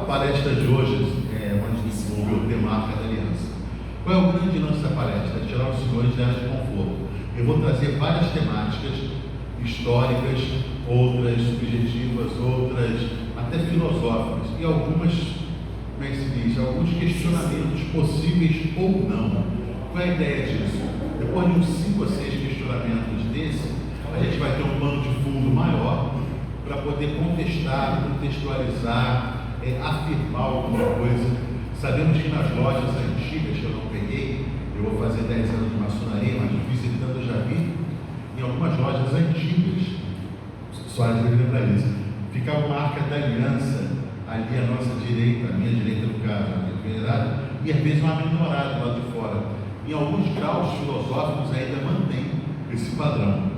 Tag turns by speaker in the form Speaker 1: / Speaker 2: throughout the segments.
Speaker 1: palestra de hoje, onde desenvolveu o tema Arca da Aliança. Qual é o grande lance da palestra? Tirar os senhores da área de conforto. Eu vou trazer várias temáticas históricas, outras subjetivas, outras até filosóficas e algumas, como é que se diz, alguns questionamentos possíveis ou não. Qual é a ideia disso? Depois de uns 5 ou 6 questionamentos desse, a gente vai ter um pano de fundo maior para poder contestar, contextualizar, afirmar alguma coisa. Sabemos que nas lojas antigas, que eu não peguei, eu vou fazer 10 anos de maçonaria, mas visitando eu já vi, em algumas lojas antigas, Soares deve lembrar isso, ficava uma Arca da Aliança ali à nossa direita, à minha direita no caso, e às vezes uma menorada lá de fora. Em alguns graus filosóficos ainda mantém esse padrão.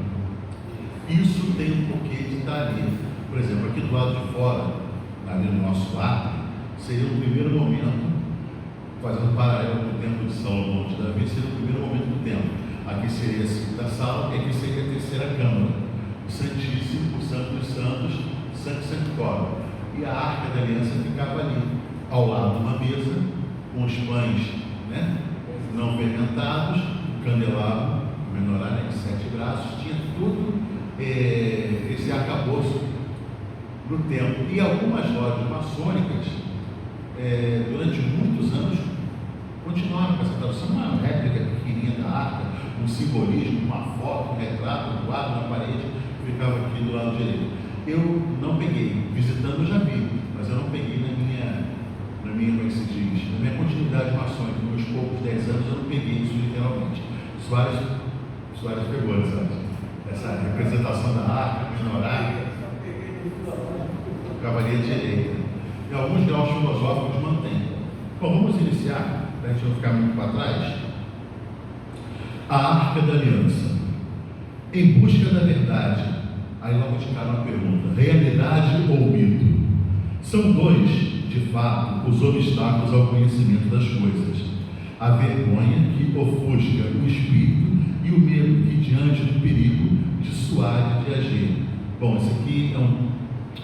Speaker 1: Isso tem um porquê de estar ali. Por exemplo, aqui do lado de fora, ali no nosso lar, seria o primeiro momento, fazendo paralelo com o templo de Salomão de Davi, seria o primeiro momento do templo. Aqui seria a segunda sala e aqui seria a terceira câmara. O Santíssimo, o Santo dos Santos, Santo Sanctório. E a Arca da Aliança ficava ali, ao lado de uma mesa, com os pães, não fermentados, o candelabro, o menorá de 7 braços, tinha tudo esse arcabouço no templo. E algumas lojas maçônicas, durante muitos anos, continuaram com essa tradução, uma réplica pequenininha da arca, um simbolismo, uma foto, um retrato, um quadro na parede, que ficava aqui do lado direito. Eu não peguei, visitando eu já vi, mas eu não peguei na minha, como é que se diz, na minha continuidade maçônica, nos meus poucos 10 anos, eu não peguei isso literalmente. Soares pegou, sabe? Essa representação da arca, menorá, cavalaria direita. Em alguns graus filosóficos mantém. Bom, vamos iniciar, para a gente não ficar muito para trás. A Arca da Aliança. Em busca da verdade. Aí logo de cara uma pergunta: realidade ou mito? São dois, de fato, os obstáculos ao conhecimento das coisas. A vergonha que ofusca o espírito e o medo que, diante do perigo, dissuade de agir. Bom, esse aqui é um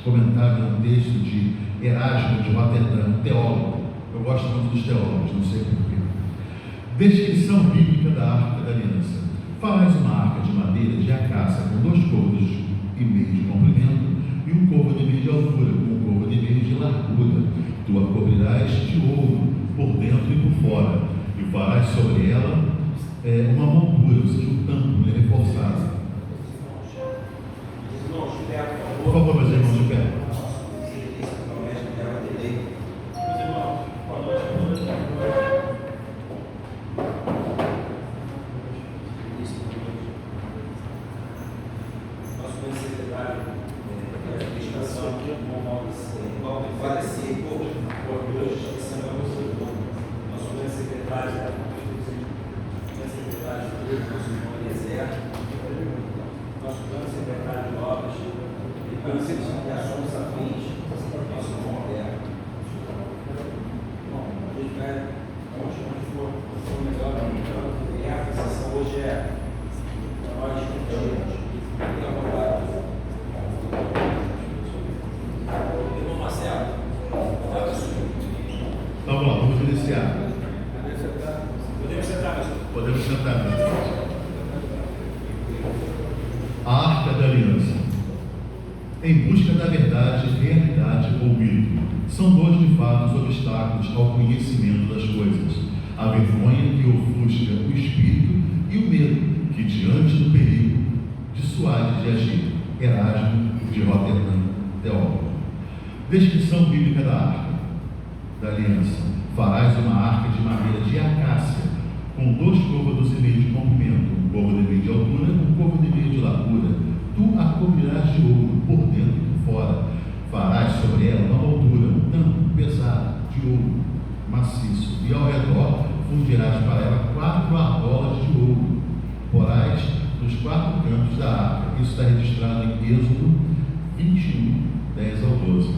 Speaker 1: comentário, um texto de Erasmo de Roterdã, um teólogo. Eu gosto muito dos teólogos, não sei porquê. Descrição bíblica da Arca da Aliança. Faz uma arca de madeira de acácia com 2 côvados e meio de comprimento e 1 côvado e meio de altura, com 1 côvado e meio de largura. Tu a cobrirás de ouro por dentro e por fora, e farás sobre ela uma moldura, ou seja, um tampo reforçado. Por favor, meus irmãos, de pé. Podemos sentar. A Arca da Aliança. Em busca da verdade, realidade ou mito. São dois, de fato, os obstáculos ao conhecimento das coisas. A vergonha que ofusca o espírito e o medo que, diante do perigo, dissuade de agir. Erasmo de Roterdã, teólogo. Descrição bíblica da Arca da Aliança. Farás uma arca de madeira de acácia, com 2 côvados e meio de comprimento, 1 côvado e meio de altura, 1 côvado e meio de largura. Tu a cobrirás de ouro, por dentro e por fora. Farás sobre ela uma moldura, um tampo pesado, de ouro, maciço, e ao redor fundirás para ela 4 argolas de ouro. Porás nos 4 cantos da arca. Isso está registrado em Êxodo 21, 10 ao 12.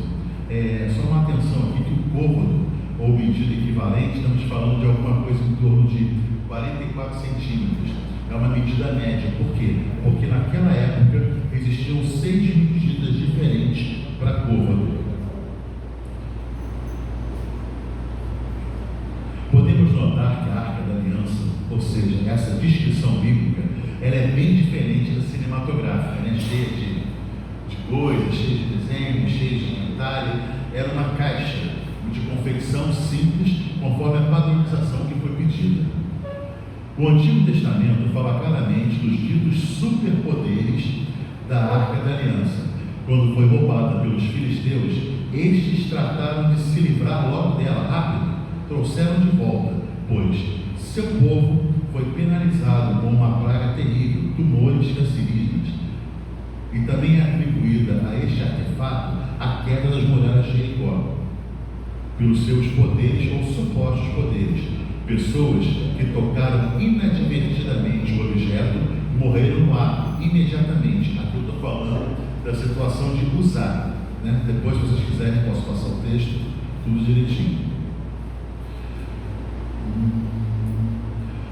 Speaker 1: Só uma atenção aqui que o côvado, ou medida equivalente, estamos falando de alguma coisa em torno de 44 centímetros. É uma medida média. Por quê? Porque naquela época existiam 6 medidas diferentes para côvado. aliança, ou seja, essa descrição bíblica, ela é bem diferente da cinematográfica, né? Cheia de coisas, cheia de desenhos, cheia de detalhe. Era uma caixa de confecção simples, conforme a padronização que foi pedida. O Antigo Testamento fala claramente dos ditos superpoderes da Arca da Aliança. Quando foi roubada pelos filisteus, estes trataram de se livrar logo dela, rápido, trouxeram de volta, pois seu povo foi penalizado com uma praga terrível, tumores cancerígenos, e também é atribuída a este artefato a queda das muralhas de Jericó, pelos seus poderes ou supostos poderes. Pessoas que tocaram inadvertidamente o objeto morreram no ato, imediatamente. Aqui eu estou falando da situação de usar, né? Depois, se vocês quiserem, posso passar o texto, tudo direitinho.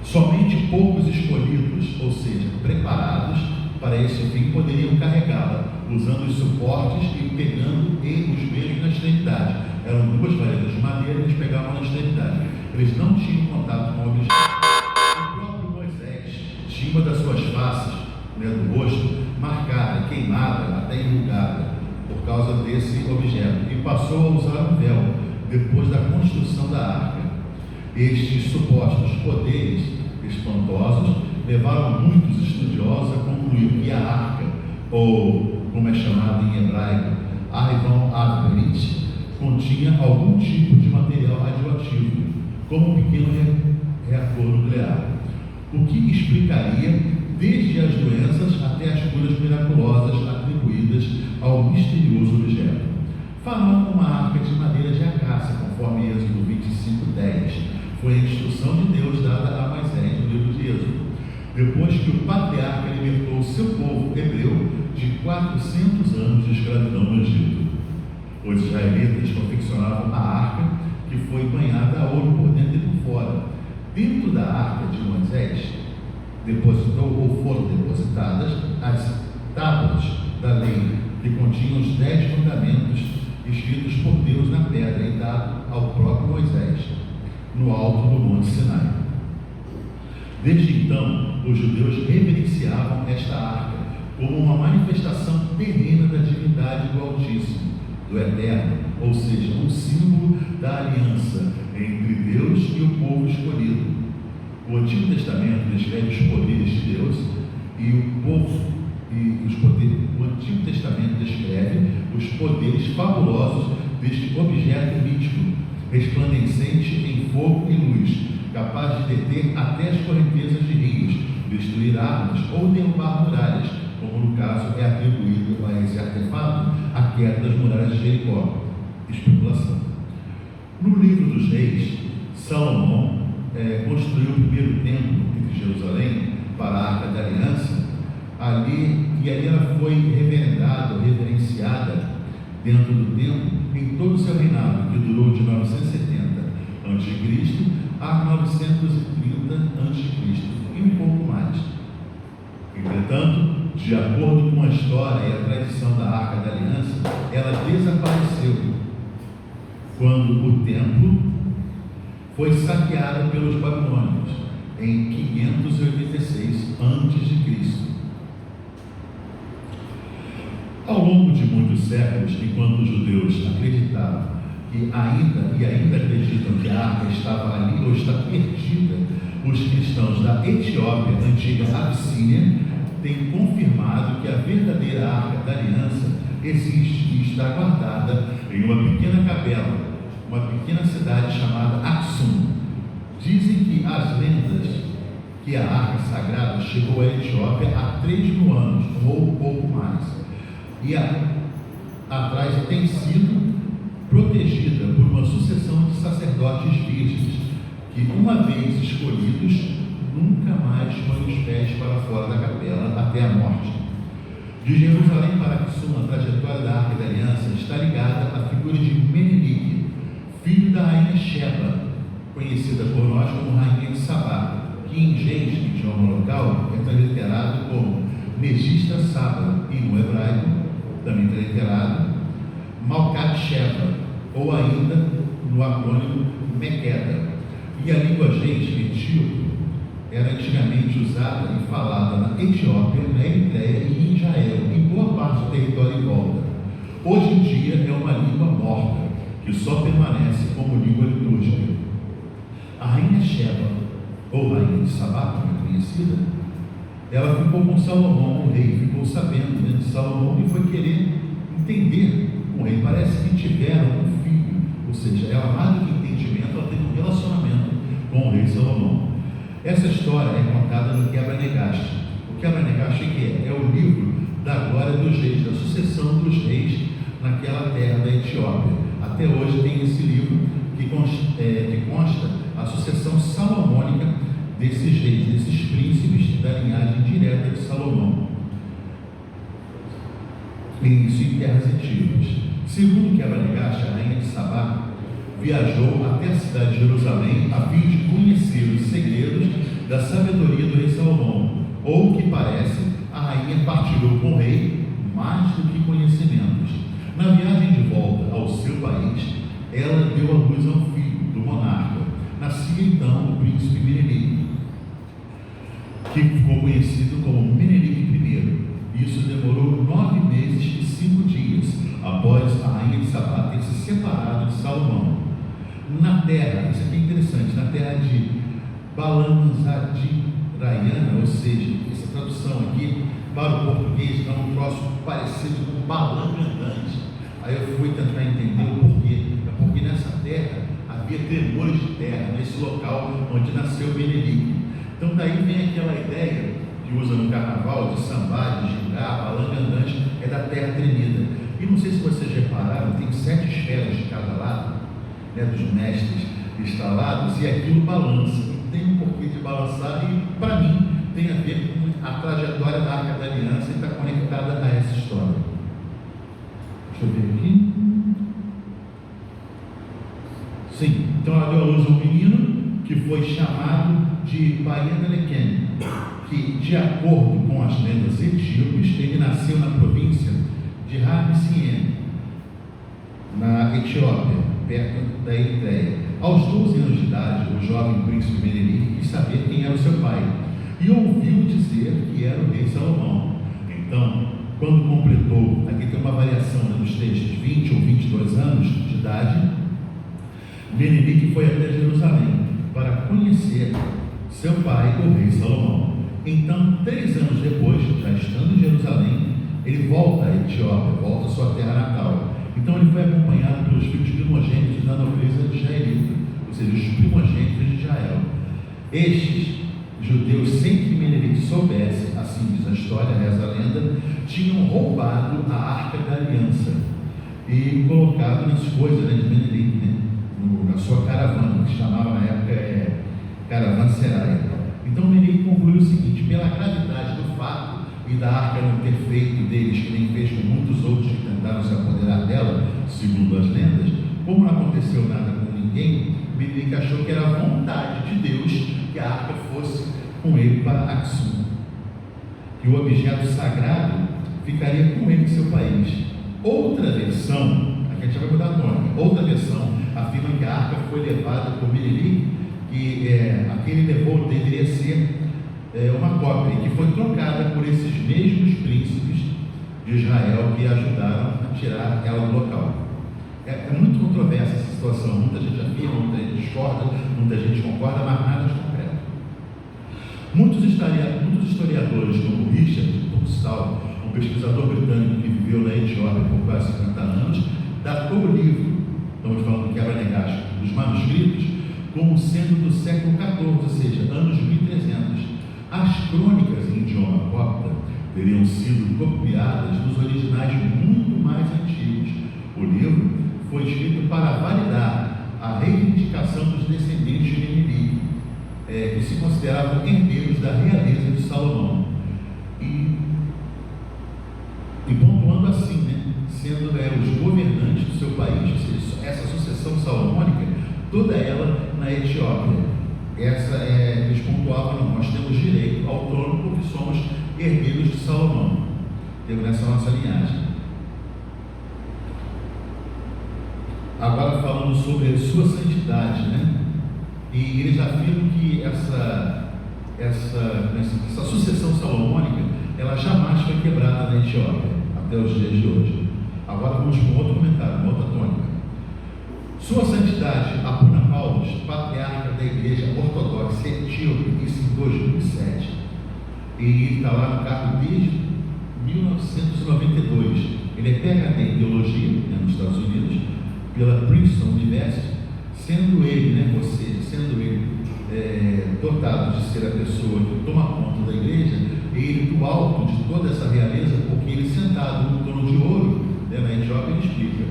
Speaker 1: Somente poucos escolhidos, ou seja, preparados para esse fim, poderiam carregá-la, usando os suportes e pegando os mesmos na extremidade. Eram duas varetas de madeira e eles pegavam na extremidade. Eles não tinham contato com o objeto. O próprio Moisés tinha uma das suas faces, né, do rosto, marcada, queimada, até enrugada, por causa desse objeto, e passou a usar um véu depois da construção da arca. Estes supostos poderes espantosos levaram muitos estudiosos a concluir que a arca, ou como é chamada em hebraico, Arivon Avrit, continha algum tipo de material radioativo, como um pequeno reator nuclear, o que explicaria desde as doenças até as curas miraculosas atribuídas ao misterioso objeto. Falando uma arca de madeira de acácia, conforme Êxodo 25:10, foi a instrução de Deus dada a Moisés no livro de Êxodo, depois que o patriarca libertou o seu povo hebreu de 400 anos de escravidão no Egito. Os israelitas confeccionavam a arca, que foi banhada a ouro por dentro e por fora. Dentro da arca de Moisés foram depositadas as tábuas da lei, que continham os 10 mandamentos escritos por Deus na pedra e dado ao próprio Moisés, no alto do Monte Sinai. Desde então, os judeus reverenciavam esta arca como uma manifestação terrena da divindade do Altíssimo, do Eterno, ou seja, um símbolo da aliança entre Deus e o povo escolhido. O Antigo Testamento descreve os poderes de Deus e o povo, o Antigo Testamento descreve os poderes fabulosos deste objeto mítico, resplandecente em fogo e luz, capaz de deter até as correntezas de rios, destruir armas ou derrubar muralhas, como no caso é atribuído a esse artefato a queda das muralhas de Jericó. Especulação. No livro dos Reis, Salomão construiu o primeiro templo de Jerusalém para a Arca da Aliança, e ali ela foi reverenciada dentro do templo em todo o seu reinado, que durou de 970 a.C. a 930 a.C. e um pouco mais. Entretanto, de acordo com a história e a tradição da Arca da Aliança, ela desapareceu quando o templo foi saqueado pelos babilônios em 586 a.C. Ao longo de muitos séculos, enquanto os judeus acreditavam que ainda acreditam que a arca estava ali ou está perdida, os cristãos da Etiópia, antiga Abissínia, têm confirmado que a verdadeira Arca da Aliança existe e está guardada em uma pequena capela, uma pequena cidade chamada Aksum. Dizem que as lendas que a Arca Sagrada chegou à Etiópia há 3.000 anos, ou um pouco mais, e atrás tem sido protegida por uma sucessão de sacerdotes virgens, que uma vez escolhidos, nunca mais põe os pés para fora da capela até a morte. De Jerusalém para Aksum, a trajetória da Arca da Aliança está ligada à figura de Menelik, filho da rainha Sheba, conhecida por nós como rainha de Sabá, que em gente, no idioma local, é transliterado como Megista Saba, e no hebraico, também transliterado, Malkat Sheba, ou ainda no acrônimo Mequeda. E a língua gente, etíope, era antigamente usada e falada na Etiópia, na Eritreia e em Israel, em boa parte do território em volta. Hoje em dia é uma língua morta, que só permanece como língua litúrgica. A rainha Sheba, ou rainha de Sabá, como é conhecida, ela ficou com Salomão, o rei, ficou sabendo de Salomão e foi querer entender com o rei. Parece que tiveram um filho, ou seja, ela, mais do que entendimento, ela teve um relacionamento com o rei Salomão. Essa história é contada no Quebra-Negaste. O Quebra-Negaste é o livro da glória dos reis, da sucessão dos reis naquela terra da Etiópia. Até hoje tem esse livro que consta a sucessão salomônica desses reis, desses príncipes da linhagem direta de Salomão. Isso em terras etíopes. Segundo o Quebra-Negaste, a rainha de Sabá viajou até a cidade de Jerusalém a fim de conhecer os segredos da sabedoria do rei Salomão. Ou, o que parece, a rainha partilhou com o rei mais do que conhecimentos. Na viagem de volta ao seu país, ela deu à luz a um filho do monarca. Nascia então o príncipe Menelik, que ficou conhecido como Menelik I. Isso demorou 9 meses e 5 dias após a rainha de Sabá ter se separado de Salomão. Na terra, isso aqui é interessante, na terra de Balanzadiraiana, ou seja, essa tradução aqui para o português é um troço parecido com balangandante. Aí eu fui tentar entender o porquê. É porque nessa terra havia tremores de terra, nesse local onde nasceu Menelik. Então daí vem aquela ideia que usa no carnaval de sambar, de gingar, balangandante, é da terra tremida. E não sei se vocês repararam, tem 7 esferas de cada lado, né, dos mestres instalados, e aquilo balança. E tem um porquê de balançar, e para mim tem a ver com a trajetória da Arca da Aliança e está conectada a essa história. Deixa eu ver aqui. Sim, então ela deu à luz a um menino que foi chamado de Payaneleken, que, de acordo com as lendas etíopes, ele nasceu na província de Ramsien, na Etiópia, perto da Eritreia. Aos 12 anos de idade, o jovem príncipe Menelik quis saber quem era o seu pai e ouviu dizer que era o rei Salomão. Então, quando completou, aqui tem uma variação, né, dos textos, 20 ou 22 anos de idade, Menelik foi até Jerusalém para conhecer seu pai, o rei Salomão. Então, 3 anos depois, já estando em Jerusalém, ele volta à Etiópia, volta à sua terra natal. Então ele foi acompanhado pelos filhos primogênitos da nobreza israelita, ou seja, os primogênitos de Israel. Estes judeus, sem que Menelik soubesse, assim diz a história, reza a lenda, tinham roubado a Arca da Aliança e colocado nas coisas, né, de Menelik, né, na sua caravana, que chamava na época Caravanserai. Então Menelik concluiu o seguinte: pela gravidade do fato e da arca não ter feito deles, que nem fez com muitos outros que tentaram se apoderar dela, segundo as lendas, como não aconteceu nada com ninguém, Menelik achou que era a vontade de Deus que a arca fosse com ele para Aksum, que o objeto sagrado ficaria com ele em seu país. Outra versão, aqui a gente vai mudar a tônica, outra versão afirma que a arca foi levada por Menelik, que a que ele levou deveria ser uma cópia, que foi trocada por esses mesmos príncipes de Israel que ajudaram a tirar ela do local. É muito controversa essa situação, muita gente afirma, muita gente discorda, muita gente concorda, mas nada de concreto. Muitos historiadores, como Richard Boxall, um pesquisador britânico que viveu na Etiópia por quase 50 anos, datou o livro, estamos falando do Quebra-Negaste, dos manuscritos, como sendo do século XIV, ou seja, anos 1300. As crônicas em idioma copta teriam sido copiadas dos originais muito mais antigos. O livro foi escrito para validar a reivindicação dos descendentes de Menelik, que se consideravam herdeiros da realeza de Salomão. E pontuando assim, né, sendo os governantes do seu país, ou seja, essa sucessão salomônica, toda ela na Etiópia. Eles pontuavam: não, nós temos direito ao trono porque somos herdeiros de Salomão, temos nessa nossa linhagem. Agora falando sobre a sua santidade, né? E eles afirmam que essa sucessão salomônica, ela jamais foi quebrada na Etiópia, até os dias de hoje. Agora vamos para um outro comentário, uma outra tônica. Sua Santidade Abuna Paulus, patriarca da Igreja Ortodoxa Etíope, isso em 2007, e ele está lá no cargo desde 1992. Ele é PhD em Teologia, nos Estados Unidos, pela Princeton University, sendo ele dotado de ser a pessoa que toma conta da igreja, ele do alto de toda essa realeza, porque ele sentado no trono de ouro, na Etiópia, ele explica: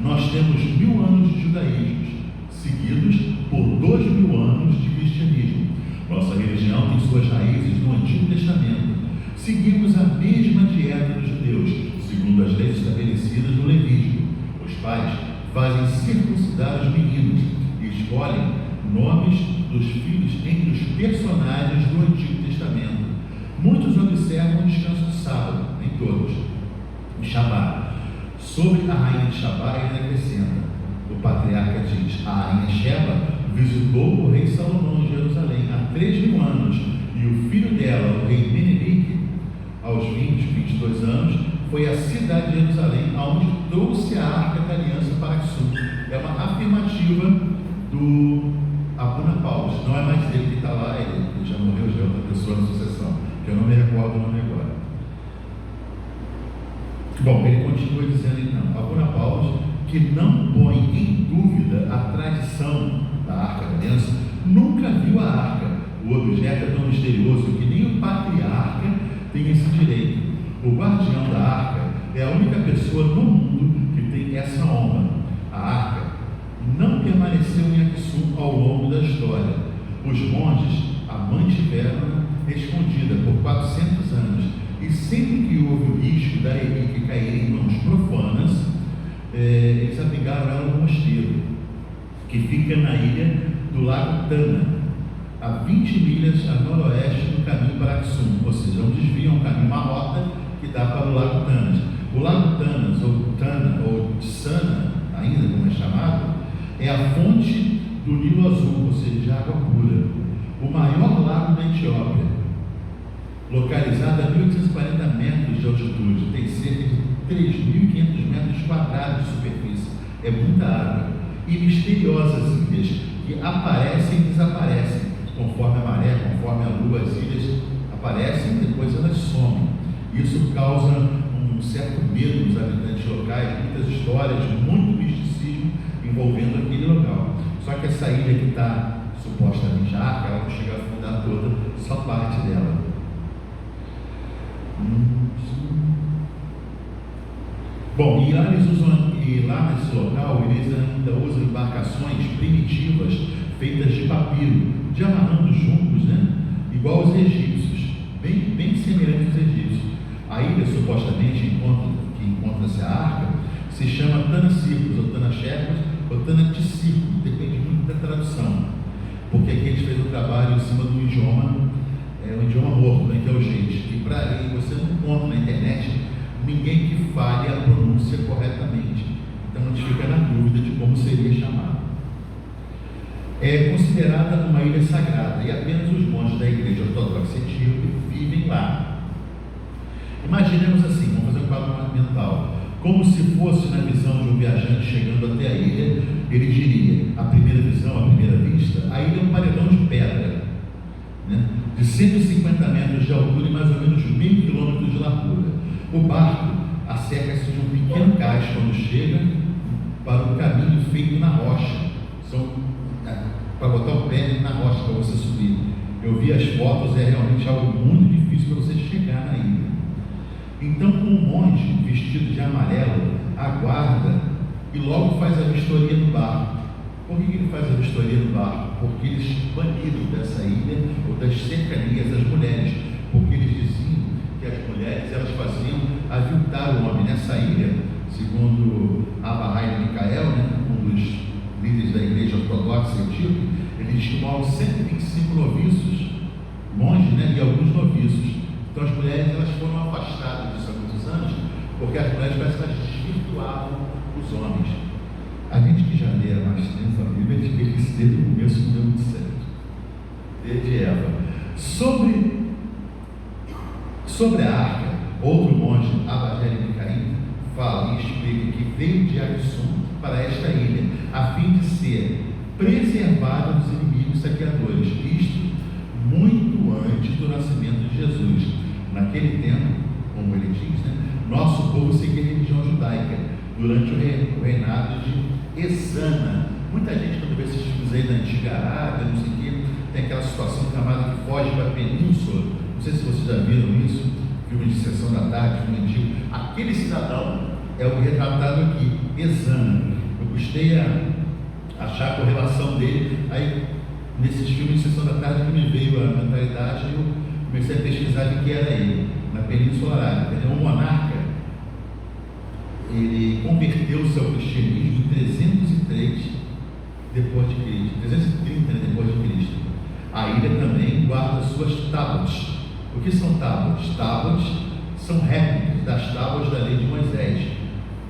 Speaker 1: nós temos 1000 anos de judaísmo, seguidos por 2000 anos de cristianismo. Nossa religião tem suas raízes no Antigo Testamento. Seguimos a mesma dieta dos judeus, segundo as leis estabelecidas no Levítico. Os pais fazem circuncidar os meninos e escolhem nomes dos filhos entre os personagens do Antigo Testamento. Muitos observam o descanso do sábado, nem todos. O Shabá. Sobre a rainha de Shabá, ele acrescenta: o patriarca diz, a rainha Sheba visitou o rei Salomão em Jerusalém há 3000 anos, e o filho dela, o rei Menelik, aos 22 anos, foi à cidade de Jerusalém, aonde trouxe a arca da aliança para Sul. É uma afirmativa do Abuna Paulus. Não é mais ele que está lá, ele já morreu, já é outra pessoa na sucessão, que eu não me recordo o nome agora. Bom, ele continua dizendo então: Abuna Paulus, que não põe em dúvida a tradição da arca da aliança, nunca viu a arca. O objeto é tão misterioso que nem o patriarca tem esse direito. O guardião da arca é a única pessoa no mundo que tem essa honra. A arca não permaneceu em Aksum ao longo da história. Os monges a mantiveram escondida por 400 anos, e sempre que houve o risco da relíquia cair em mãos profanas, eles abrigaram ela no mosteiro, que fica na ilha do Lago Tana, a 20 milhas a noroeste do caminho para Aksum, ou seja, um desvio, um caminho, uma rota que dá para o Lago Tanas. O Lago Tanas, ou Tana, ou Tsana, ainda como é chamado, é a fonte do Nilo Azul, ou seja, de água pura, o maior lago da Etiópia, localizado a 1.840 metros de altitude, tem cerca de 3.500 metros quadrados de superfície, é muita água, e misteriosas ilhas que aparecem e desaparecem, conforme a maré, conforme a lua. As ilhas aparecem e depois elas somem. Isso causa um certo medo nos habitantes locais, muitas histórias, muito misticismo envolvendo aquele local. Só que essa ilha que está supostamente a arca, ela não chega a afundar toda, só parte dela. Bom, e lá nesse local eles ainda usam embarcações primitivas feitas de papiro, de amarrando juncos, igual aos egípcios, bem semelhantes aos egípcios. A ilha supostamente que encontra-se a arca se chama Tanacircos, ou Tanachecos, ou Tanaticircos, depende muito da tradução, porque aqui eles fez um trabalho em cima do idioma, um idioma morto, que é o gente, e para ele você não encontra na internet ninguém que fale a pronúncia corretamente, então a gente fica na dúvida de como seria chamado. É considerada uma ilha sagrada e apenas os monges da igreja ortodoxa etíope vivem lá. Imaginemos assim, vamos fazer um quadro mental, como se fosse na visão de um viajante chegando até a ilha. Ele diria, à primeira visão, à primeira vista, a ilha é um paredão de pedra, de 150 metros de altura e mais ou menos meio quilômetro de largura. O barco acerca-se de um pequeno cais quando chega para um caminho feito na rocha, para botar o pé na rocha para você subir. Eu vi as fotos, é realmente algo muito difícil para você chegar na ilha. Então, um monge vestido de amarelo aguarda e logo faz a vistoria no barco. Por que ele faz a vistoria no barco? Porque eles baniram dessa ilha ou das cercanias as mulheres, porque eles diziam que as mulheres elas faziam aviltar o homem. Nessa ilha, segundo Abraham Micael, um dos líderes da igreja ortodoxa etíope, eles tomavam 125 noviços, monges, e alguns noviços. Então as mulheres elas foram afastadas disso há muitos anos, porque as mulheres parece que elas desvirtuavam os homens. A gente que já lê há mais tempo a Bíblia, a gente vê que isso desde o começo não deu muito certo, desde Eva. Sobre a arca, outro monge, Abagé de Micaim, fala e explica que veio de Aksum para esta ilha, a fim de ser preservada dos inimigos saqueadores. Isto muito antes do nascimento de Jesus. Naquele tempo, como ele diz, nosso povo seguia a religião judaica durante o reinado de Esana. Muita gente, quando vê esses filmes aí da antiga Arábia, não sei o que, tem aquela situação camada que foge para a península. Não sei se vocês já viram isso, filme de Sessão da Tarde, filme antigo. Aquele cidadão é o retratado aqui, Esana. Eu custei a achar a correlação dele, aí nesses filmes de Sessão da Tarde que me veio a mentalidade, eu comecei a pesquisar de que era ele, na Península Arábica. Ele é um monarca, ele converteu-se ao cristianismo em 303 depois de Cristo, 330 depois de Cristo. A ilha também guarda suas tábuas. O que são tábuas? Tábuas são réplicas das tábuas da lei de Moisés.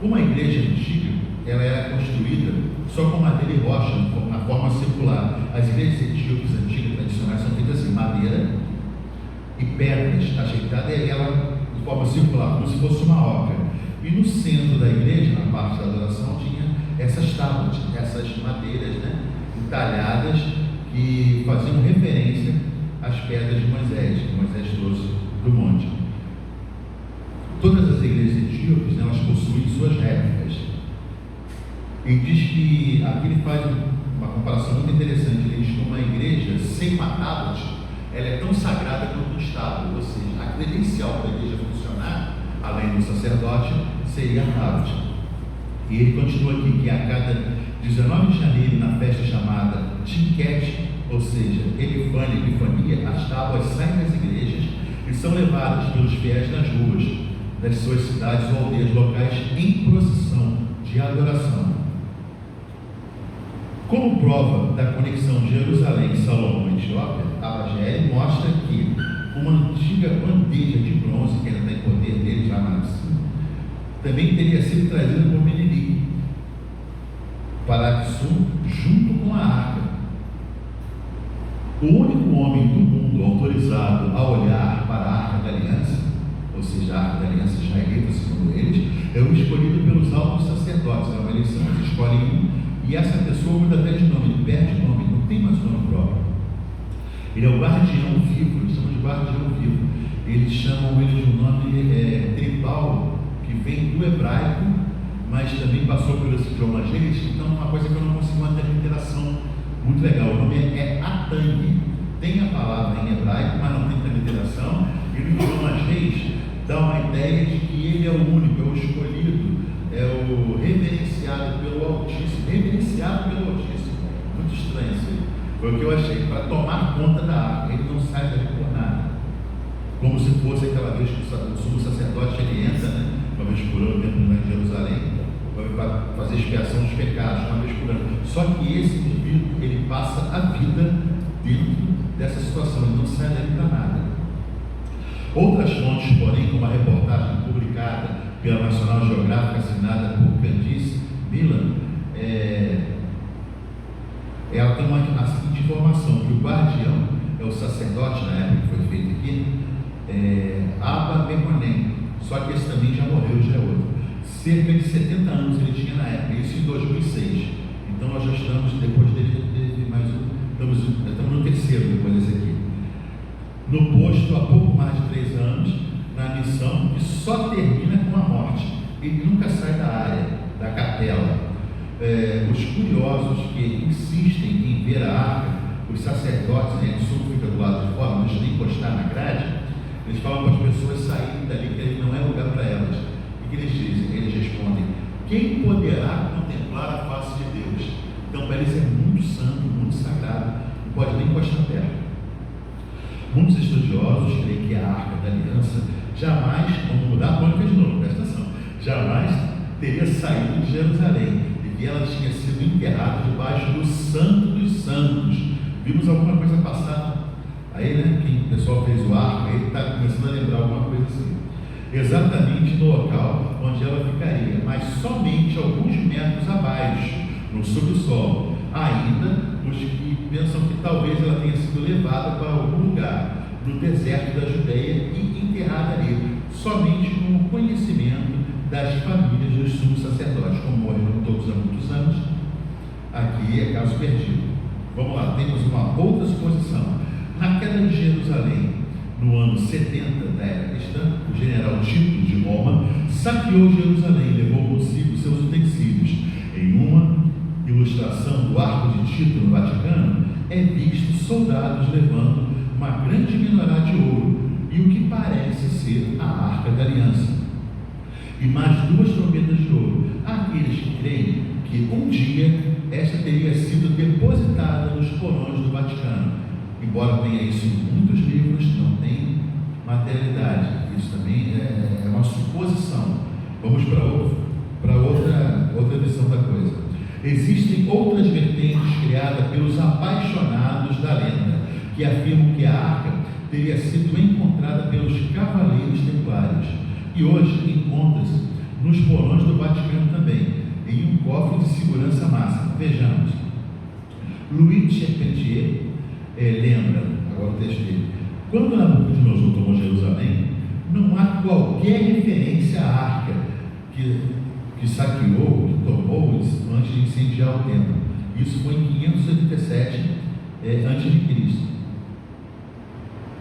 Speaker 1: Uma igreja antiga, ela era construída só com madeira e rocha, na forma circular. As igrejas etíopes antigas, tradicionais, são feitas assim, madeira e pedras ajeitadas, e ela de forma circular, como se fosse uma oca. E no centro da igreja, na parte da adoração, tinha essas tábuas, essas madeiras, entalhadas, que faziam referência às pedras de Moisés, que Moisés trouxe do monte. Todas as igrejas etíopes, elas possuem suas réplicas. E diz que aqui ele faz uma comparação muito interessante. Ele diz que uma igreja sem uma tábua, ela é tão sagrada quanto um estábulo, ou seja, a credencial para a igreja funcionar, além do sacerdote, seria a tábua. E ele continua aqui que a cada 19 de janeiro, na festa chamada Tinquete, ou seja, Epifania, as tábuas saem das igrejas e são levadas pelos fiéis nas ruas das suas cidades ou aldeias locais em procissão de adoração. Como prova da conexão Jerusalém, Salomão e Etiópia, Abagé mostra que uma antiga bandeja de bronze, que ainda está em poder dele já na cima, também teria sido trazida por Menelik para Aksum, junto com a arca. O único homem do mundo autorizado a olhar para a arca da aliança, ou seja, a arca da aliança israelita, segundo eles, é o escolhido pelos altos sacerdotes. É uma eleição, eles escolhem um, e essa pessoa muda até de nome, ele perde nome, não tem mais nome próprio. Ele é o guardião vivo, eles chamam de guardião vivo. Eles chamam ele de um nome tribal, que vem do hebraico, mas também passou por esse idioma gênesis. Então, uma coisa que eu não consigo manter uma interação muito legal. O nome é Atang. Tem a palavra em hebraico, mas não tem transliteração. E no idioma gênesis dá uma ideia de que ele é o único, é o escolhido, é o reverenciado pelo Altíssimo. Reverenciado pelo Altíssimo. Muito estranho isso aí. Foi o que eu achei, para tomar conta da arca. Ele não sai dali por nada. Como se fosse aquela vez que o sumo sacerdote ele entra, uma vez por ano dentro de Jerusalém, para fazer expiação dos pecados, uma vez por ano. Só que esse indivíduo, ele passa a vida dentro dessa situação, ele não sai dali para nada. Outras fontes, porém, como a reportagem publicada pela National Geographic, assinada por Candice Milan, ela tem a seguinte informação, que o guardião é o sacerdote, na época que foi feito aqui, Abba Mehonem, só que esse também já morreu, já é outro. Cerca de 70 anos ele tinha na época, isso em 2006. Então nós já estamos, depois dele, teve mais um, estamos no terceiro depois desse aqui. No posto há pouco mais de 3 anos, na missão que só termina com a morte. Ele nunca sai da área, da capela. Os curiosos que insistem em ver a arca, os sacerdotes, o sul fica do lado de fora, não deixa nem encostar na grade, eles falam para as pessoas saírem dali, que ele não é lugar para elas. O que eles dizem? Eles respondem: quem poderá contemplar a face de Deus? Então para eles é muito santo, muito sagrado, não pode nem encostar perto. Muitos estudiosos creem que a arca da aliança jamais, vamos mudar a tônica de novo, presta atenção, jamais teria saído de Jerusalém, e que ela tinha sido enterrada debaixo do Santo dos Santos. Vimos alguma coisa passar aí, que o pessoal fez o arco, aí está começando a lembrar alguma coisa assim. Exatamente no local onde ela ficaria, mas somente alguns metros abaixo, no subsolo. Ainda os que pensam que talvez ela tenha sido levada para algum lugar no deserto da Judeia e enterrada ali, somente com o conhecimento das famílias dos sumos sacerdotes. Como morreram todos há muitos anos, aqui é caso perdido. Vamos lá, temos uma outra suposição. Na queda de Jerusalém, no ano 70 da era cristã, o general Tito de Roma saqueou Jerusalém e levou consigo seus utensílios. Em uma ilustração do arco de Tito no Vaticano, é visto soldados levando uma grande menorá de ouro e o que parece ser a Arca da Aliança, e mais 2 trombetas de ouro. Há aqueles que creem que um dia esta teria sido depositada nos porões do Vaticano. Embora tenha isso em muitos livros, não tem materialidade. Isso também é uma suposição. Vamos para outra visão da coisa. Existem outras vertentes criadas pelos apaixonados da lenda, que afirmam que a arca teria sido encontrada pelos cavaleiros templários e hoje encontra-se nos porões do Vaticano também, em um cofre de segurança máxima. Vejamos. Louis Charpentier lembra, agora o texto dele: quando Nabucodonosor tomou Jerusalém, não há qualquer referência à arca que saqueou, que tomou antes de incendiar o templo. Isso foi em 587 a.C.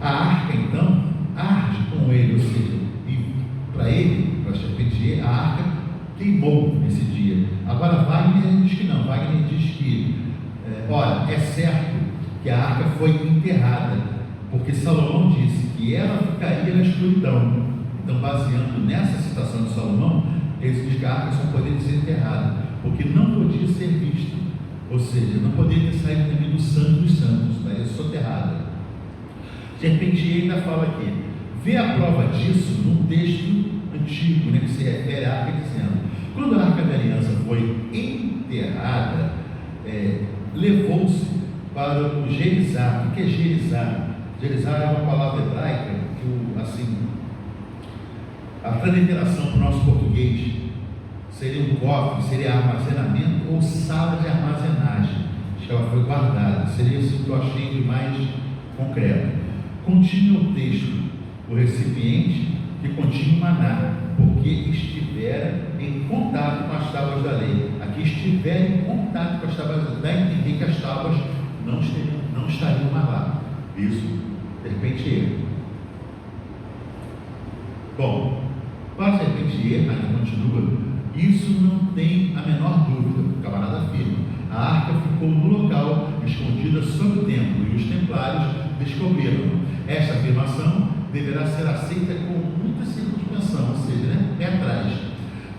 Speaker 1: A arca, então, arde com ele, ou seja, para Charpentier, a arca queimou nesse dia. Agora, Wagner diz que não. Wagner diz que, olha, é certo que a arca foi enterrada, porque Salomão disse que ela ficaria na escuridão. Então, baseando nessa citação de Salomão, ele diz que a arca só poderia ser enterrada, porque não podia ser vista, ou seja, não poderia ter saído também do Santo dos Santos, estaria soterrada. Charpentier ainda fala aqui, vê a prova disso num texto antigo, que se refere à arca, dizendo: quando a arca da aliança foi enterrada, levou-se para o Gerizá. O que é Gerizá? Gerizá é uma palavra hebraica que, a transliteração para o nosso português seria um cofre, seria armazenamento ou sala de armazenagem. Acho que ela foi guardada. Seria isso que eu achei de mais concreto. Continha o texto: o recipiente que continha o maná, porque estivera em contato com as tábuas da lei. Aqui, estiver em contato com as tábuas da lei, dá a entender que as tábuas não estariam mais lá. Isso, de repente, erro. Bom, para Charpentier, ainda continua: isso não tem a menor dúvida. O camarada afirma: a arca ficou no local, escondida sob o templo, e os templários descobriram. Esta afirmação deverá ser aceita com muita circunspecção, ou seja, pé atrás,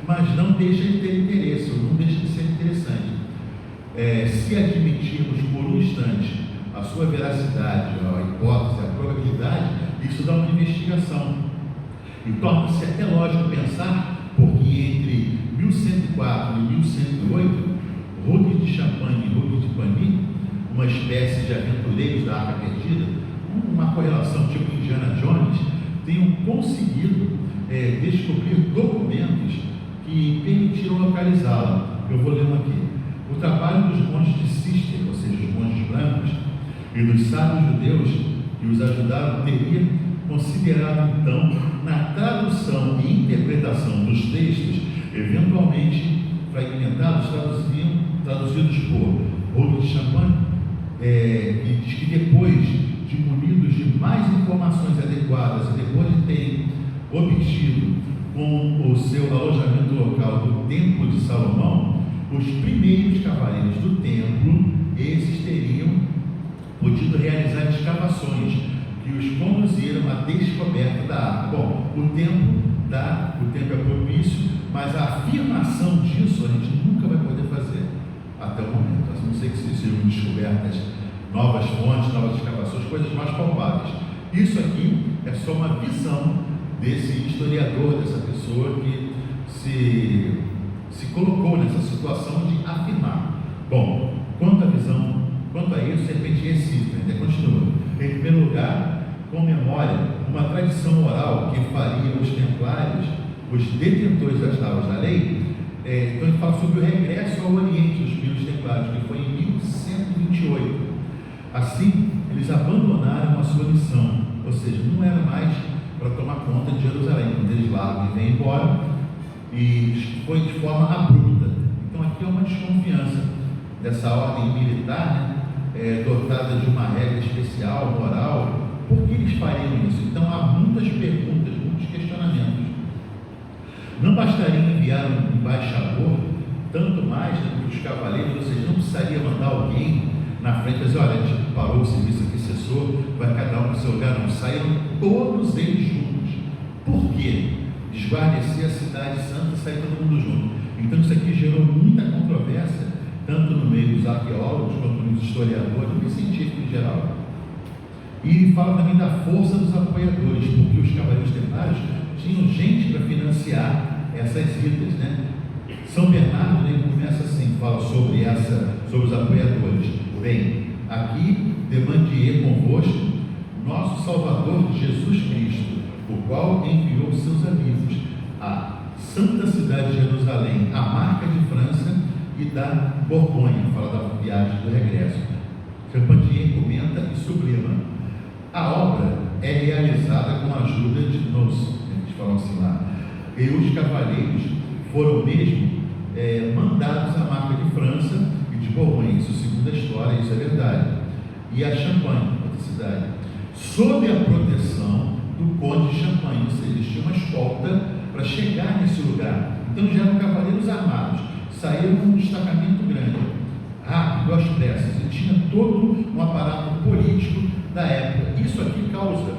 Speaker 1: mas não deixa de ter interesse, ou não deixa de ser interessante. Se admitirmos por um instante a sua veracidade, a hipótese, a probabilidade, isso dá uma investigação. E torna-se até lógico pensar, porque entre 1104 e 1108, Roque de Champagne e Roque de Pagny, uma espécie de aventureiros da Arca Perdida, uma correlação tipo Indiana Jones, tenham conseguido descobrir documentos que permitiram localizá-la. Eu vou ler um aqui. O trabalho dos monges de Cister, ou seja, os monges brancos, e dos sábios judeus que os ajudaram, teria considerado então, na tradução e interpretação dos textos, eventualmente fragmentados, traduzidos por Roque de Champagne, que diz que depois de munidos de mais informações adequadas e depois de terem obtido com o seu alojamento local do Templo de Salomão, os primeiros cavaleiros do templo, esses teriam podido realizar escavações que os conduziram à descoberta da arca. Bom, o tempo é propício, mas a afirmação disso a gente nunca vai poder fazer até o momento. A não ser que sejam descobertas novas fontes, novas escavações, coisas mais palpáveis. Isso aqui é só uma visão desse historiador, dessa pessoa que se colocou nessa situação de afirmar. Bom, quanto a isso, Charpentier cita, ainda continua. Em primeiro lugar, comemora uma tradição oral que faria os templários, os detentores das tábuas da lei, Então ele fala sobre o regresso ao Oriente dos primeiros templários, que foi em 1128. Assim, eles abandonaram a sua missão, ou seja, não era mais para tomar conta de Jerusalém, quando eles largam e vêm embora, e foi de forma abrupta. Então aqui é uma desconfiança dessa ordem militar, dotada de uma regra especial, moral. Por que eles fariam isso? Então há muitas perguntas, muitos questionamentos. Não bastaria enviar um embaixador, tanto mais do que os cavaleiros, ou seja, não precisaria mandar alguém na frente e dizer: olha, a gente parou o serviço aqui, cessou, vai cada um para o seu lugar. Não, saíram todos eles juntos. Por quê? Desguarnecer a cidade santa e sair todo mundo junto. Então isso aqui gerou muita controvérsia, tanto no meio dos arqueólogos, quanto nos historiadores, e científicos em geral. E fala também da força dos apoiadores, porque os cavaleiros templários tinham gente para financiar essas idas, né? São Bernardo, ele começa assim, fala sobre os apoiadores. Bem, aqui demandiei convosco nosso Salvador Jesus Cristo, o qual enviou seus amigos à santa cidade de Jerusalém, a marca de França e da Borgonha, fala da viagem do regresso. Charpentier comenta e sublima: a obra é realizada com a ajuda de nós, eles falam assim lá, e os cavaleiros foram mesmo mandados à marca de França e de Borgonha, isso segundo a história, isso é verdade, e a Champagne, outra cidade, sob a proteção do conde de Champagne, ou seja, eles tinham uma escolta para chegar nesse lugar. Então já eram cavaleiros armados, saíram com um destacamento grande, rápido, às pressas, e tinha todo um aparato político da época. Isso aqui causa,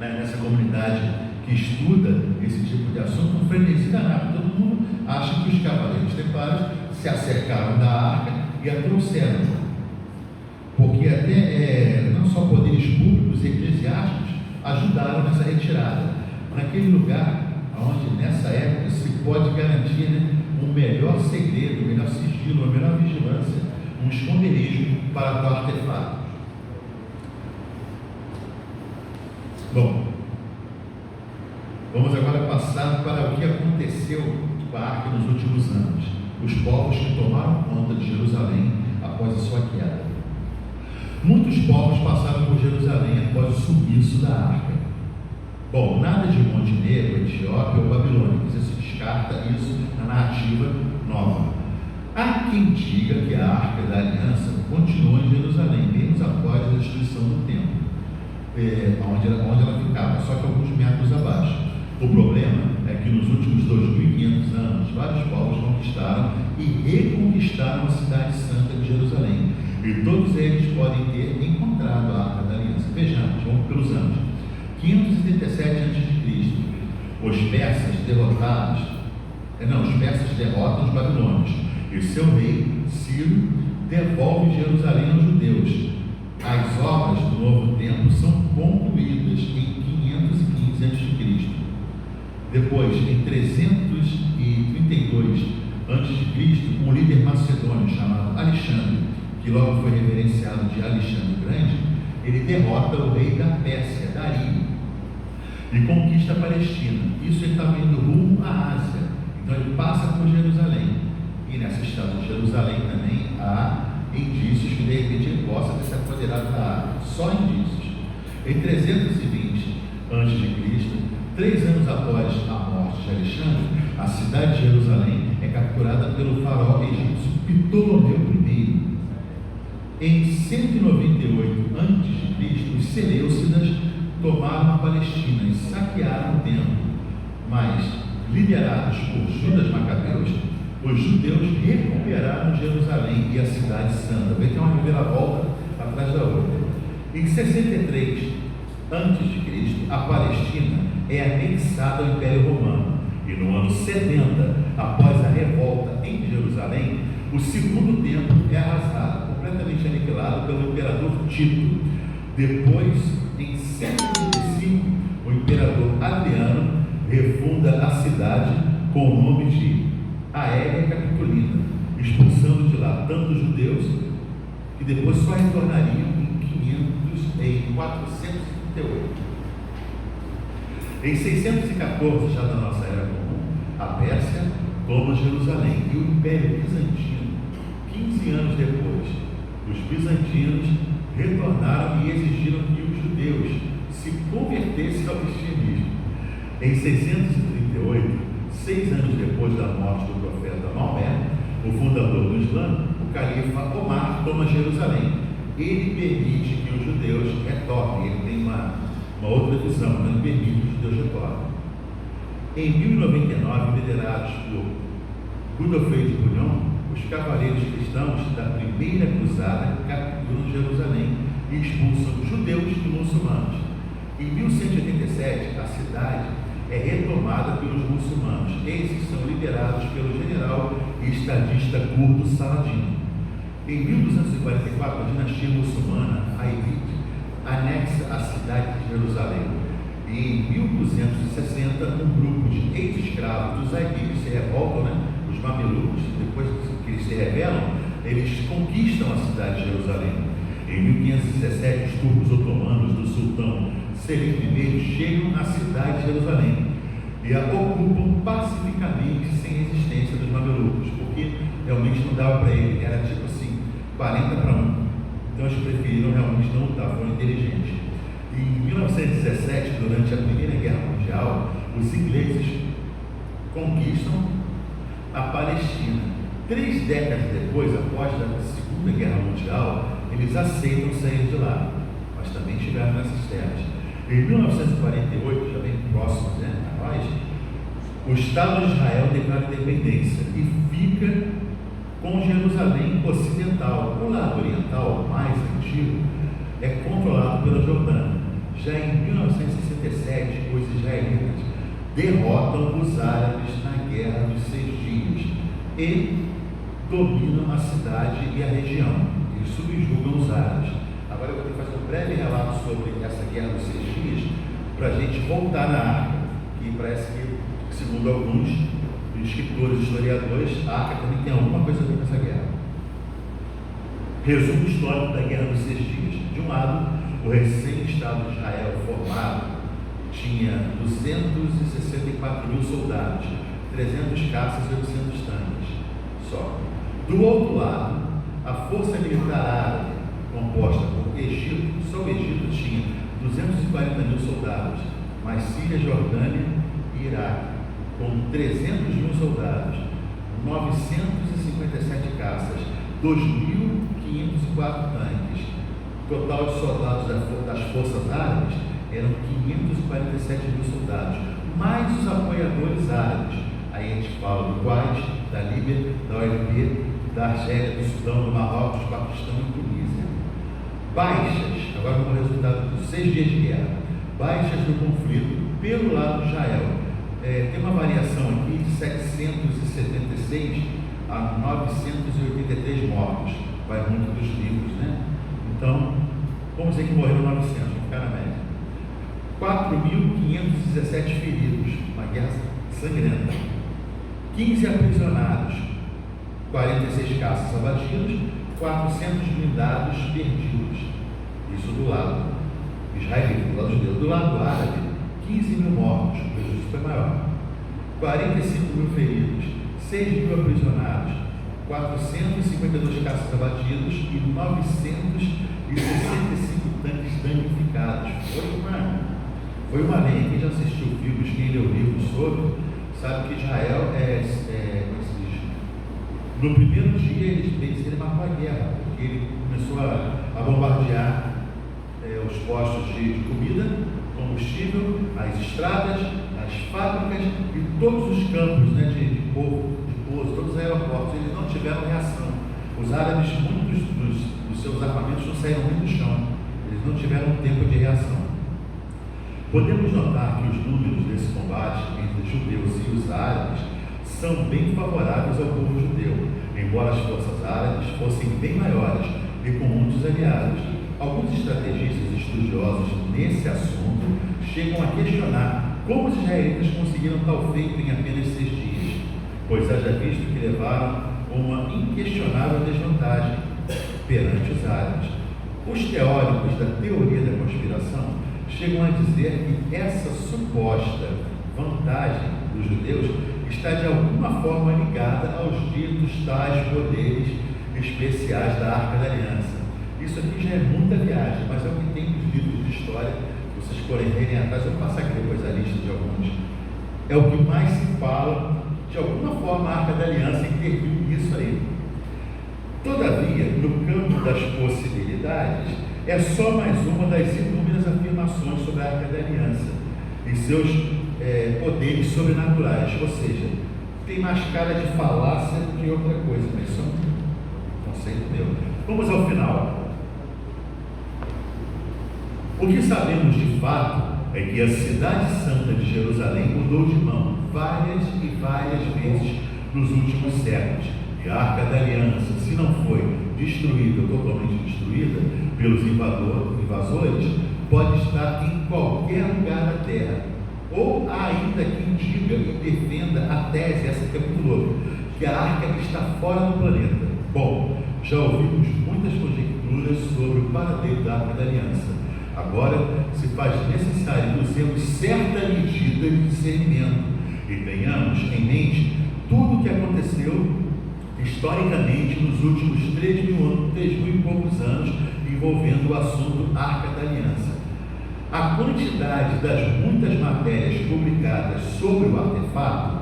Speaker 1: né, nessa comunidade que estuda esse tipo de assunto, um frenesi danado. Todo mundo acha que os cavaleiros templários se acercaram da arca e a trouxeram, porque até não só poderes públicos e eclesiásticos ajudaram nessa retirada. Naquele lugar onde nessa época se pode garantir, né, um melhor segredo, um melhor sigilo, uma melhor vigilância, um esconderijo para tal artefato. Bom, vamos agora passar para o que aconteceu com a arca nos últimos anos. Os povos que tomaram conta de Jerusalém após a sua queda. Muitos povos passaram por Jerusalém após o sumiço da arca. Bom, nada de Montenegro, Etiópia ou Babilônia, você se descarta isso na narrativa nova. Há quem diga que a arca da aliança continuou em Jerusalém, mesmo após a destruição do templo, onde ela ficava, só que alguns metros abaixo. O problema é que nos últimos 2.500 anos, vários povos conquistaram e reconquistaram a cidade santa de Jerusalém, e todos eles podem ter encontrado a arca da aliança. Vejamos, vamos pelos anos. 577 a.C., os persas derrotam os babilônios, e seu rei, Ciro, devolve Jerusalém aos judeus. As obras do novo templo são concluídas em 515 a.C. Depois, em 332 a.C., um líder macedônio chamado Alexandre, que logo foi reverenciado de Alexandre o Grande, ele derrota o rei da Pérsia, Dario, e conquista a Palestina. Isso ele está vindo rumo à Ásia. Então ele passa por Jerusalém. E nessa estrada de Jerusalém também há indícios que de repente ele possa ter se apoderado da arca. Só indícios. Em 320 a.C., 3 anos após a morte de Alexandre, a cidade de Jerusalém é capturada pelo faraó egípcio Ptolomeu I. Em 198 a.C., os Seleucidas tomaram a Palestina e saquearam o templo, mas, liderados por Judas Macabeus, os judeus recuperaram Jerusalém e a cidade santa. Vê que é uma reviravolta atrás da outra. Em 63 a.C., a Palestina é anexada ao Império Romano, e no ano 70, após a revolta em Jerusalém, o segundo templo é arrasado, completamente aniquilado pelo imperador Tito. Depois, em 135, o imperador Adriano refunda a cidade com o nome de Aélia Capitolina, expulsando de lá tantos judeus que depois só retornariam em 438. Em 614, já da nossa era comum, a Pérsia toma Jerusalém. E o Império Bizantino, 15 anos depois, os bizantinos retornaram e exigiram que os judeus se convertessem ao cristianismo. Em 638, 6 anos depois da morte do profeta Maomé, o fundador do Islã, o califa Omar toma Jerusalém. Ele permite que os judeus retornem. Ele tem uma outra visão, mas ele permite que os judeus retornem. Em 1099, liderados por Godofredo de Bouillon, os cavaleiros cristãos da primeira cruzada capturam Jerusalém e expulsam judeus e muçulmanos. Em 1187, a cidade é retomada pelos muçulmanos. Esses são liderados pelo general e estadista curdo Saladino. Em 1244, a dinastia muçulmana Ayyubide anexa a cidade de Jerusalém. E em 1260, um grupo de ex-escravos dos Ayyubides se revoltam, os mamelucos, depois que eles se rebelam, eles conquistam a cidade de Jerusalém. Em 1517, os turcos otomanos do sultão Selim I chegam à cidade de Jerusalém e a ocupam pacificamente, sem resistência dos mamelucos, porque realmente não dava para ele, era tipo assim, 40-1. Então eles preferiram realmente não lutar, foram inteligentes. Em 1917, durante a Primeira Guerra Mundial, os ingleses conquistam a Palestina. 3 décadas depois, após a Segunda Guerra Mundial, eles aceitam sair de lá, mas também estiveram nessas terras. Em 1948, já bem próximos a nós, o Estado de Israel declara independência e fica com Jerusalém Ocidental. O lado oriental, mais antigo, é controlado pela Jordânia. Já em 1967, os israelitas derrotam os árabes na Guerra dos 6 Dias e dominam a cidade e a região. Eles subjugam os árabes. Agora eu vou ter que fazer um breve relato sobre essa Guerra dos 6 Dias para a gente voltar na Arca, que parece que, segundo alguns escritores e historiadores, a Arca também tem alguma coisa a ver com essa guerra. Resumo histórico da Guerra dos 6 Dias. De um lado, o recém-Estado de Israel formado tinha 264 mil soldados, 300 caças e 800 tanques só. Do outro lado, a força militar árabe, composta por Egito, só o Egito tinha 240 mil soldados, mais Síria, Jordânia e Iraque, com 300 mil soldados, 957 caças, 2.504 tanques. O total de soldados das forças árabes eram 547 mil soldados, mais os apoiadores árabes. Aí a gente fala do Kuwait, da Líbia, da OLP, da Argélia, do Sudão, do Marrocos, Paquistão e Tunísia. Baixas, agora como resultado dos 6 dias de guerra, baixas do conflito pelo lado de Israel. Tem uma variação aqui de 776 a 983 mortos, vai muito dos livros, Então, vamos dizer que morreram 900, vamos ficar na média. 4.517 feridos, uma guerra sangrenta. 15 aprisionados, 46 caças abatidos, 400 blindados perdidos. Isso do lado israelita, do lado judeu. Do lado árabe, 15 mil mortos, o prejuízo foi maior. 45 mil feridos, 6 mil aprisionados, 452 caças abatidos e 965 tanques danificados. Foi uma lei. Quem já assistiu filmes, quem leu livros sobre, sabe que Israel como se diz, no primeiro dia ele marcou a guerra, porque ele começou a bombardear os postos de comida, combustível, as estradas, as fábricas e todos os campos de pouso, todos os aeroportos. Eles não tiveram reação. Os árabes, muitos dos seus armamentos não saíram nem do chão, eles não tiveram tempo de reação. Podemos notar que os números desse combate entre os judeus e os árabes são bem favoráveis ao povo judeu, embora as forças árabes fossem bem maiores e com muitos aliados. Alguns estrategistas e estudiosos nesse assunto chegam a questionar como os israelitas conseguiram tal feito em apenas 6 dias, pois haja visto que levaram uma inquestionável desvantagem perante os árabes. Os teóricos da teoria da conspiração chegam a dizer que essa suposta vantagem dos judeus está de alguma forma ligada aos ditos tais poderes especiais da Arca da Aliança. Isso aqui já é muita viagem, mas é o que tem nos livros de história. Se vocês forem atrás, eu passo aqui depois a lista de alguns. É o que mais se fala, de alguma forma a Arca da Aliança interviu nisso aí. Todavia, no campo das possibilidades, é só mais uma das inúmeras afirmações sobre a Arca da Aliança e seus poderes sobrenaturais, ou seja, tem mais cara de falácia do que outra coisa, mas isso é um conceito meu. Vamos ao final. O que sabemos de fato é que a cidade santa de Jerusalém mudou de mão várias e várias vezes nos últimos séculos. E a Arca da Aliança, se não foi destruída, totalmente destruída, pelos invasores, pode estar em qualquer lugar da Terra. Ou há ainda quem diga e defenda a tese, essa que é muito louca, que a Arca está fora do planeta. Bom, já ouvimos muitas conjecturas sobre o paradeiro da Arca da Aliança. Agora se faz necessário que usemos certa medida de discernimento e tenhamos em mente tudo o que aconteceu historicamente nos últimos 3 mil e poucos anos envolvendo o assunto Arca da Aliança. A quantidade das muitas matérias publicadas sobre o artefato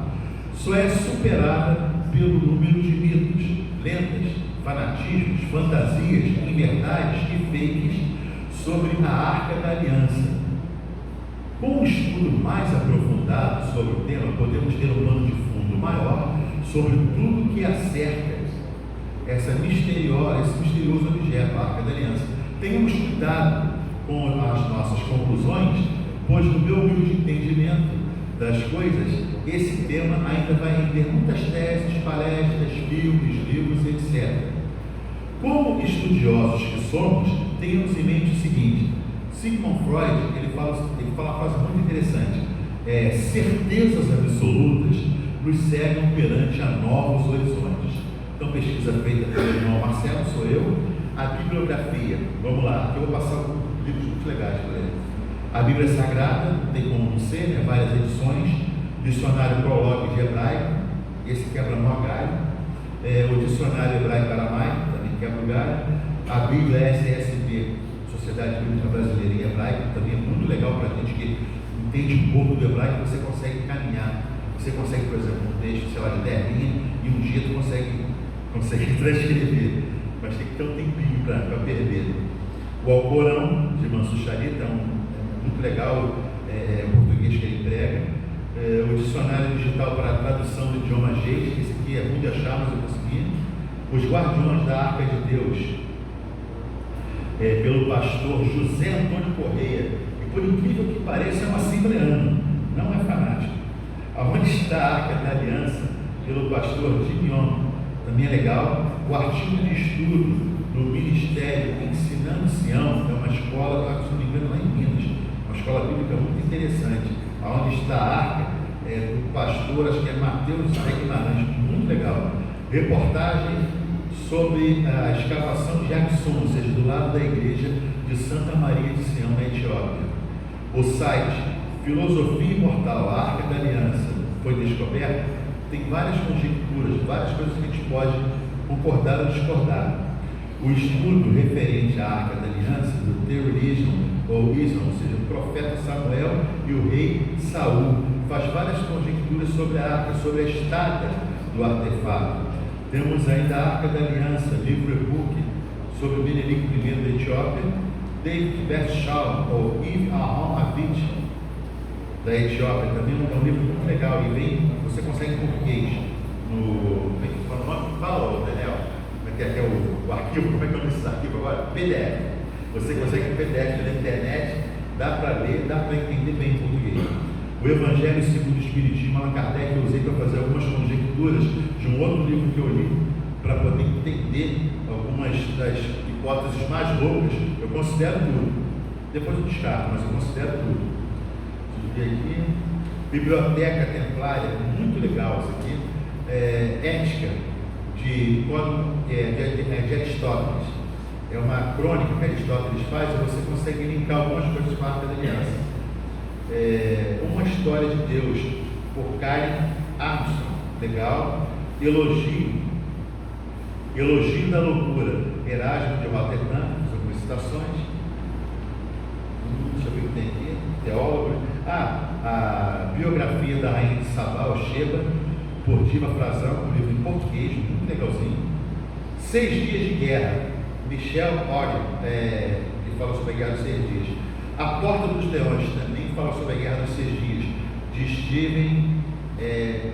Speaker 1: só é superada pelo número de mitos, lendas, fanatismos, fantasias, inverdades e fakes sobre a Arca da Aliança. Com um estudo mais aprofundado sobre o tema, podemos ter um pano de fundo maior sobre tudo que acerca esse misterioso objeto, a Arca da Aliança. Tenhamos cuidado com as nossas conclusões, pois no meu humilde entendimento das coisas, esse tema ainda vai render muitas teses, palestras, filmes, livros, etc. Como estudiosos que somos, tenhamos em mente o seguinte: Sigmund Freud ele fala uma frase muito interessante: certezas absolutas nos cegam perante a novos horizontes. Então, pesquisa feita pelo irmão Marcelo, sou eu. A bibliografia, vamos lá, eu vou passar livros muito legais para ele. A Bíblia Sagrada, tem como não ser, né, várias edições. Dicionário Prologue de Hebraico, esse quebra mó galho. O Dicionário Hebraico-Aramaico, também quebra o galho. A Bíblia SSB, Sociedade Bíblica Brasileira em Hebraico, também é muito legal para a gente que entende um pouco do hebraico. Você consegue caminhar, você consegue, por exemplo, um texto, sei lá, de 10 linhas, e um dia tu consegue transcrever, mas tem que ter um tempinho para perder. O Alcorão, de Mansur Sharita, é muito legal, o português que ele prega. O Dicionário Digital para a Tradução do Idioma Geis, que esse aqui é ruim de achar, mas eu consegui. Os Guardiões da Arca de Deus, pelo pastor José Antônio Correia, e por incrível que pareça é um assembleano, não é fanático. Aonde está a Arca da Aliança, pelo pastor Gideon, também é legal. O artigo de estudo do Ministério Ensinando Sião, que é uma escola, se não me engano, lá em Minas, uma escola bíblica muito interessante. Aonde está a Arca, do pastor, acho que é Mateus Guimarães, muito legal. Reportagem sobre a escavação de Axum, ou seja, do lado da igreja de Santa Maria de Sião, na Etiópia. O site Filosofia Imortal, a Arca da Aliança, foi descoberto. Tem várias conjecturas, várias coisas que a gente pode concordar ou discordar. O estudo referente à Arca da Aliança, do Theorism, ou Islam, ou seja, o profeta Samuel e o rei Saul, faz várias conjecturas sobre a Arca, sobre a estada do artefato. Temos ainda a Arca da Aliança, livro e-book sobre o Benedicto I da Etiópia, David Bershal, ou Yves Ahon Avit, da Etiópia, também é um livro muito legal, e você consegue em português, fala, Daniel, como é que é o arquivo, como é que eu disse esse arquivo agora? PDF, você consegue em PDF na internet, dá para ler, dá para entender bem em português. O Evangelho segundo o Espiritismo, Allan Kardec, eu usei para fazer algumas conjecturas de um outro livro que eu li, para poder entender algumas das hipóteses mais loucas. Eu considero tudo, depois eu descarto, mas eu considero tudo. Aqui, Biblioteca Templária, muito legal isso aqui. Ética de Aristóteles, é uma crônica que Aristóteles faz, e você consegue linkar algumas coisas com a Arca da Aliança. Uma História de Deus, por Karen Armstrong, legal. Elogio da loucura, Erasmo de Rotterdam, algumas citações. Deixa eu ver o que tem aqui, teólogo. A biografia da rainha de Sabá, Sheba, por Diva Frazão, um livro em português, muito legalzinho. 6 Dias de Guerra, Michel Ory, que fala sobre a Guerra dos 6 Dias. A Porta dos Leões, também fala sobre a Guerra dos 6 Dias, de Steven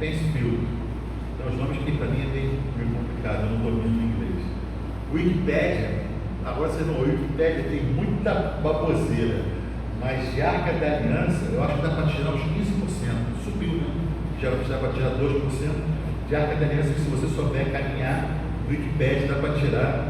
Speaker 1: Penfield. Então, os nomes que para mim é meio complicado, eu não domino o inglês. Wikipédia, agora vocês não, Wikipédia tem muita baboseira, mas de Arca da Aliança, eu acho que dá para tirar uns 15%, subiu, né? Já dá para tirar 2%. De Arca da Aliança, que se você souber caminhar, Wikipédia dá para tirar